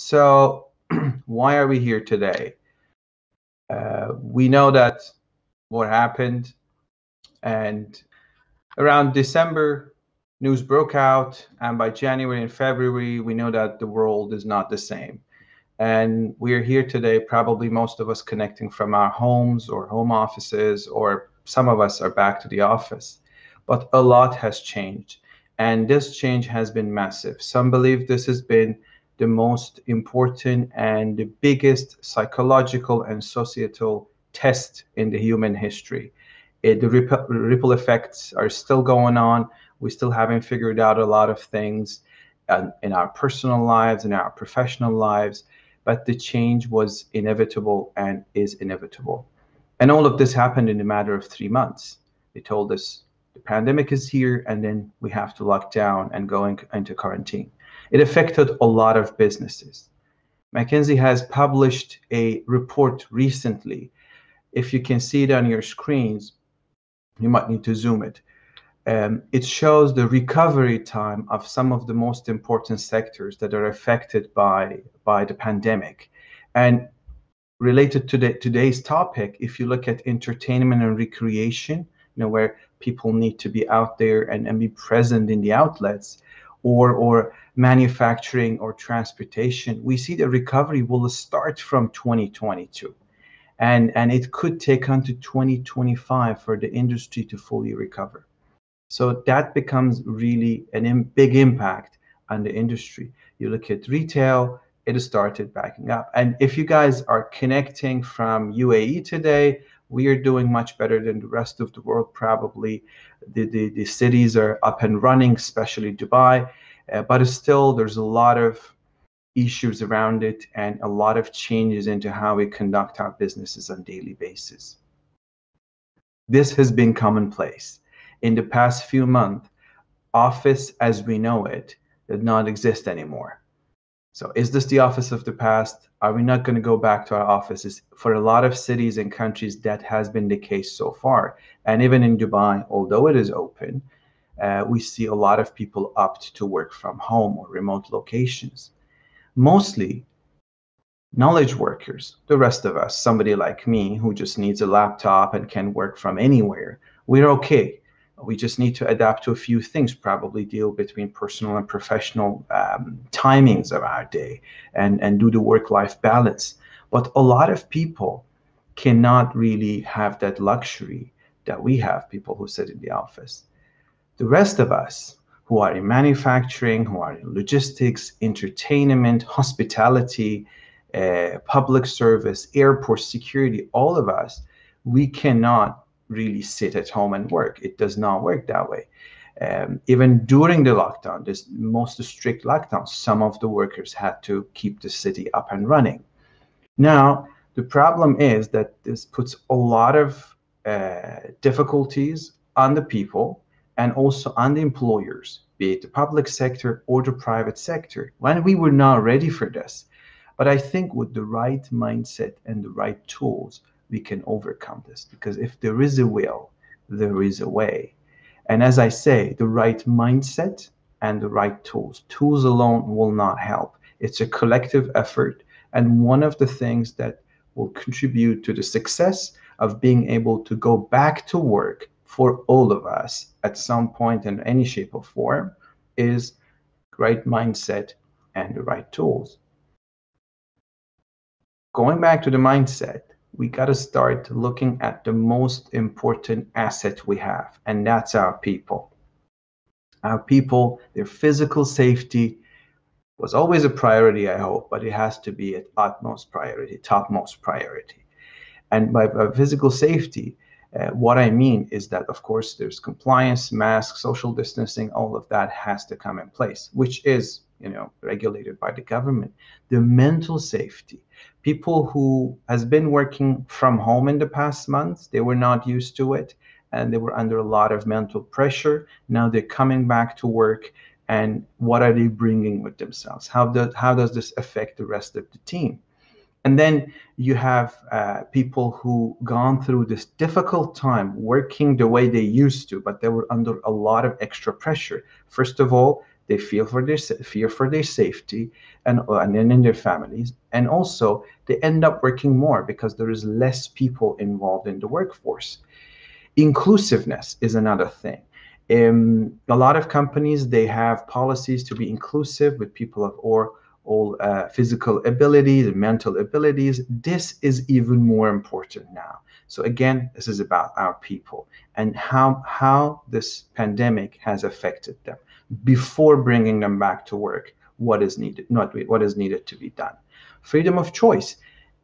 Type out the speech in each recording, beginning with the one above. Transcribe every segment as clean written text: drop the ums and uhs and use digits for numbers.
So why are we here today? We know that what happened, and around December, news broke out, and by January and February, we know that the world is not the same. And we're here today, probably most of us connecting from our homes or home offices, or some of us are back to the office. But a lot has changed, and this change has been massive. Some believe this has been the most important and the biggest psychological and societal test in the human history. The ripple effects are still going on. We still haven't figured out a lot of things in our personal lives, in our professional lives, but the change was inevitable and is inevitable. And all of this happened in a matter of 3 months. They told us the pandemic is here, and then we have to lock down and go into quarantine. It affected a lot of businesses. McKinsey has published a report recently. If you can see it on your screens, you might need to zoom it. It shows the recovery time of some of the most important sectors that are affected by the pandemic. And related to today's topic, if you look at entertainment and recreation, where people need to be out there and be present in the outlets, or manufacturing or transportation, we see the recovery will start from 2022. And it could take until 2025 for the industry to fully recover. So that becomes really a big impact on the industry. You look at retail, it has started backing up. And if you guys are connecting from UAE today, we are doing much better than the rest of the world, probably. The cities are up and running, especially Dubai, but still there's a lot of issues around it and a lot of changes into how we conduct our businesses on a daily basis. This has been commonplace. In the past few months, office as we know it did not exist anymore. So is this the office of the past? Are we not going to go back to our offices? For a lot of cities and countries, that has been the case so far. And even in Dubai, although it is open, we see a lot of people opt to work from home or remote locations. Mostly knowledge workers, the rest of us, somebody like me who just needs a laptop and can work from anywhere, we're okay. We just need to adapt to a few things, probably deal between personal and professional timings of our day and do the work-life balance. But a lot of people cannot really have that luxury that we have, people who sit in the office. The rest of us who are in manufacturing, who are in logistics, entertainment, hospitality, public service, airport security, all of us, we cannot really sit at home and work. It does not work that way. Even during the lockdown, this most strict lockdown, some of the workers had to keep the city up and running. Now, the problem is that this puts a lot of difficulties on the people and also on the employers, be it the public sector or the private sector, when we were not ready for this. But I think with the right mindset and the right tools, we can overcome this, because if there is a will, there is a way. And as I say, the right mindset and the right tools. Tools alone will not help. It's a collective effort. And one of the things that will contribute to the success of being able to go back to work for all of us at some point in any shape or form is right mindset and the right tools. Going back to the mindset, we got to start looking at the most important asset we have, and that's our people. Our people, their physical safety was always a priority, I hope, but it has to be at utmost priority, topmost priority. And by physical safety, what I mean is that, of course, there's compliance, masks, social distancing, all of that has to come in place, which is, regulated by the government. The mental safety, people who has been working from home in the past months, they were not used to it, and they were under a lot of mental pressure. Now they're coming back to work, and what are they bringing with themselves? How does this affect the rest of the team? And then you have people who gone through this difficult time working the way they used to, but they were under a lot of extra pressure. First of all, They fear for their safety and then in their families, and also they end up working more because there is less people involved in the workforce. Inclusiveness is another thing. A lot of companies, they have policies to be inclusive with people of all physical abilities and mental abilities. This is even more important now. So again, this is about our people and how this pandemic has affected them before bringing them back to work. What is needed, not what is needed to be done. Freedom of choice.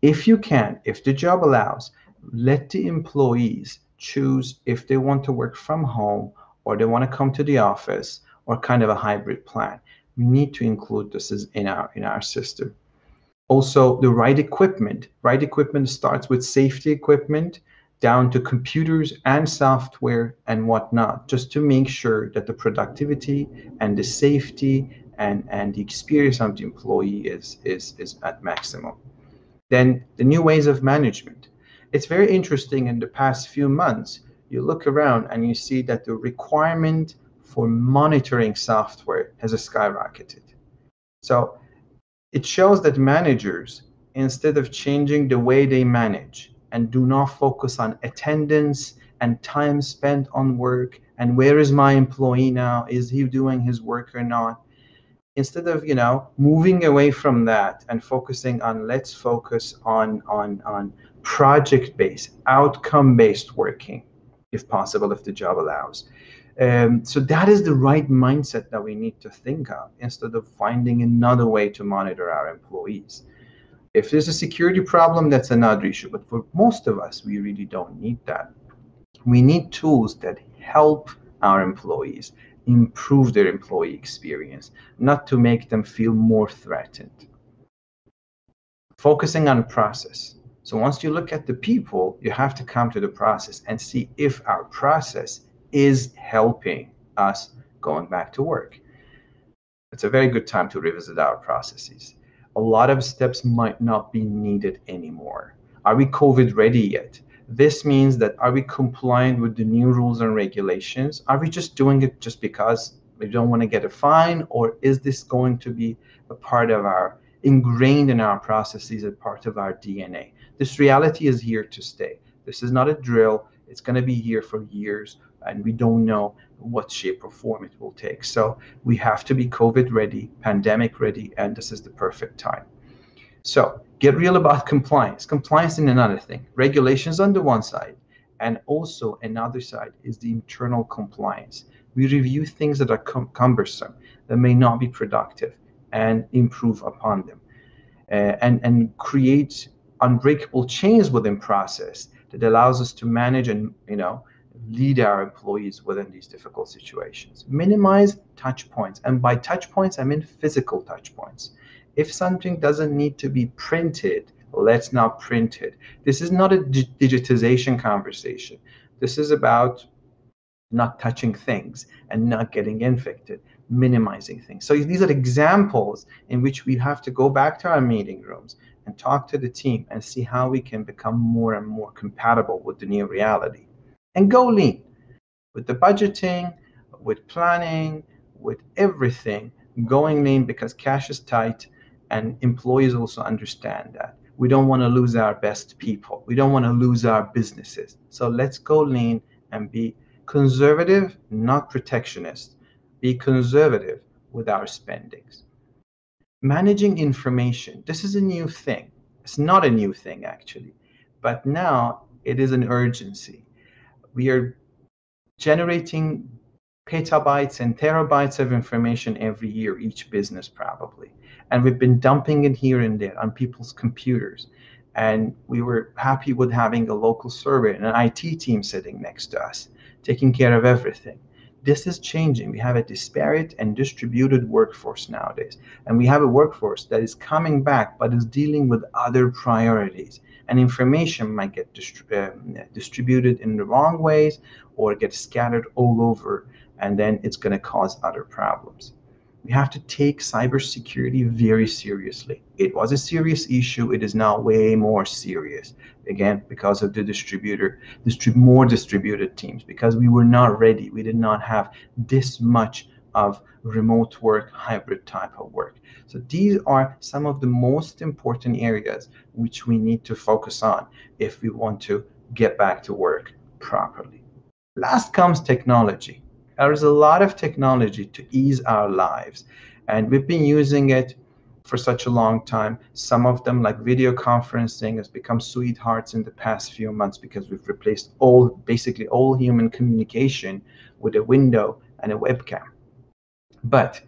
If you can, if the job allows, let the employees choose if they want to work from home or they want to come to the office or kind of a hybrid plan. We need to include this in our system. Also, the right equipment. Right equipment starts with safety equipment down to computers and software and whatnot, just to make sure that the productivity and the safety and the experience of the employee is at maximum. Then the new ways of management. It's very interesting in the past few months, you look around and you see that the requirement for monitoring software has skyrocketed. So it shows that managers, instead of changing the way they manage and do not focus on attendance and time spent on work and where is my employee now, is he doing his work or not, instead of moving away from that and focusing on, let's focus on project based, outcome based working, if possible, if the job allows. So that is the right mindset that we need to think of, instead of finding another way to monitor our employees. If there's a security problem, that's another issue, but for most of us, we really don't need that. We need tools that help our employees improve their employee experience, not to make them feel more threatened. Focusing on process. So once you look at the people, you have to come to the process and see if our process is helping us going back to work. It's a very good time to revisit our processes. A lot of steps might not be needed anymore. Are we COVID ready yet? This means that, are we compliant with the new rules and regulations? Are we just doing it just because we don't want to get a fine? Or is this going to be a part of our, ingrained in our processes, a part of our DNA? This reality is here to stay. This is not a drill. It's going to be here for years, and we don't know what shape or form it will take. So we have to be COVID ready, pandemic ready, and this is the perfect time. So get real about compliance. Compliance is another thing. Regulations on the one side, and also another side is the internal compliance. We review things that are cumbersome, that may not be productive, and improve upon them, and create unbreakable chains within process that allows us to manage and lead our employees within these difficult situations. Minimize touch points, and by touch points I mean physical touch points. If something doesn't need to be printed, let's not print it. This is not a digitization conversation. This is about not touching things and not getting infected, minimizing things. So these are examples in which we have to go back to our meeting rooms and talk to the team and see how we can become more and more compatible with the new reality. And go lean with the budgeting, with planning, with everything, going lean, because cash is tight and employees also understand that. We don't want to lose our best people. We don't want to lose our businesses. So let's go lean and be conservative, not protectionist. Be conservative with our spendings. Managing information. This is a new thing. It's not a new thing, actually, but now it is an urgency. We are generating petabytes and terabytes of information every year, each business probably. And we've been dumping it here and there on people's computers. And we were happy with having a local server and an IT team sitting next to us, taking care of everything. This is changing. We have a disparate and distributed workforce nowadays. And we have a workforce that is coming back, but is dealing with other priorities. And information might get distributed in the wrong ways or get scattered all over, and then it's going to cause other problems. We have to take cybersecurity very seriously. It was a serious issue. It is now way more serious. Again, because of the more distributed teams, because we were not ready. We did not have this much of remote work, hybrid type of work. So these are some of the most important areas which we need to focus on if we want to get back to work properly. Last comes technology. There is a lot of technology to ease our lives, and we've been using it for such a long time. Some of them, like video conferencing, has become sweethearts in the past few months because we've replaced basically all human communication with a window and a webcam. But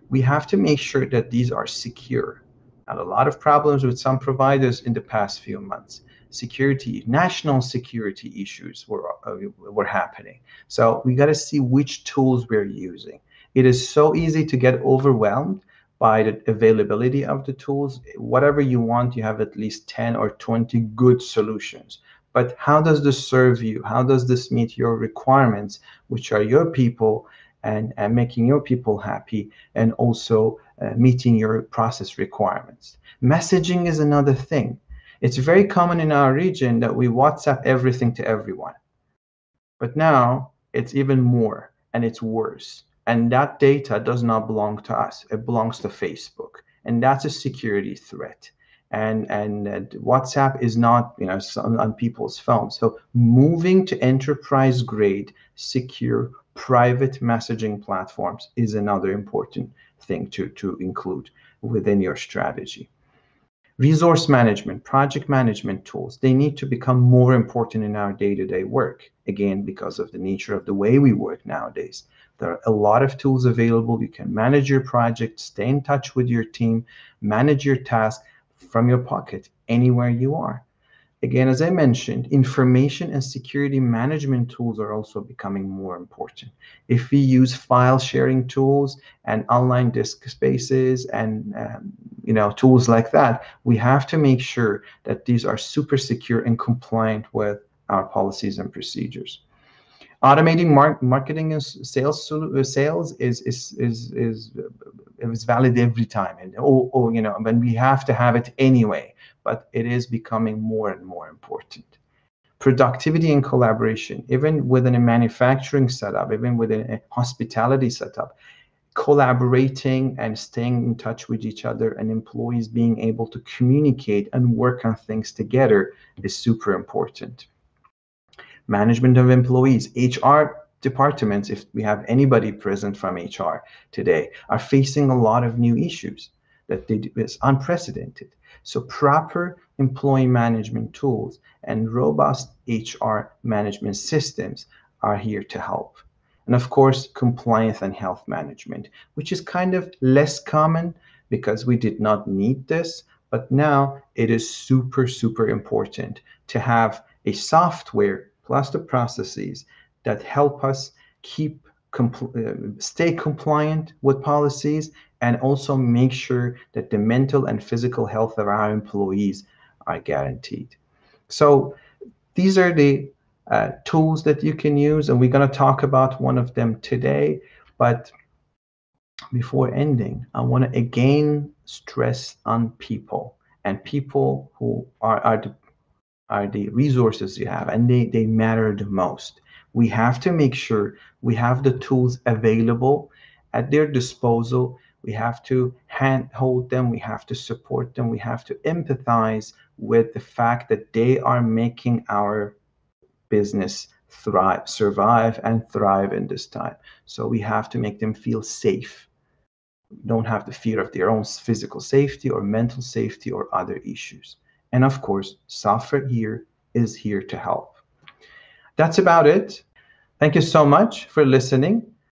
we have to make sure that these are secure. Had a lot of problems with some providers in the past few months. National security issues were happening. So we got to see which tools we're using. It is so easy to get overwhelmed by the availability of the tools. Whatever you want, you have at least 10 or 20 good solutions. But how does this serve you? How does this meet your requirements, which are your people, and making your people happy, and also meeting your process requirements? Messaging is another thing. It's very common in our region that we WhatsApp everything to everyone. But now it's even more and it's worse. And that data does not belong to us. It belongs to Facebook. And that's a security threat. And WhatsApp is not, on people's phones. So moving to enterprise grade, secure, private messaging platforms is another important thing to include within your strategy. Resource management, project management tools, they need to become more important in our day-to-day work. Again, because of the nature of the way we work nowadays. There are a lot of tools available. You can manage your project, stay in touch with your team, manage your task from your pocket anywhere you are. Again, as I mentioned, information and security management tools are also becoming more important. If we use file sharing tools and online disk spaces and tools like that, we have to make sure that these are super secure and compliant with our policies and procedures. Automating marketing and sales is valid every time, and when we have to have it anyway. But it is becoming more and more important. Productivity and collaboration, even within a manufacturing setup, even within a hospitality setup, collaborating and staying in touch with each other and employees being able to communicate and work on things together is super important. Management of employees, HR departments, if we have anybody present from HR today, are facing a lot of new issues that is unprecedented. So proper employee management tools and robust HR management systems are here to help. And of course, compliance and health management, which is kind of less common because we did not need this, but now it is super, super important to have a software plus the processes that help us stay compliant with policies and also make sure that the mental and physical health of our employees are guaranteed. So these are the tools that you can use, and we're going to talk about one of them today. But before ending, I want to again stress on people, and people who are the resources you have, and they matter the most. We have to make sure we have the tools available at their disposal. We have to handhold them, we have to support them, we have to empathize with the fact that they are making our business survive and thrive in this time. So we have to make them feel safe. Don't have the fear of their own physical safety or mental safety or other issues. And of course, software here is here to help. That's about it. Thank you so much for listening.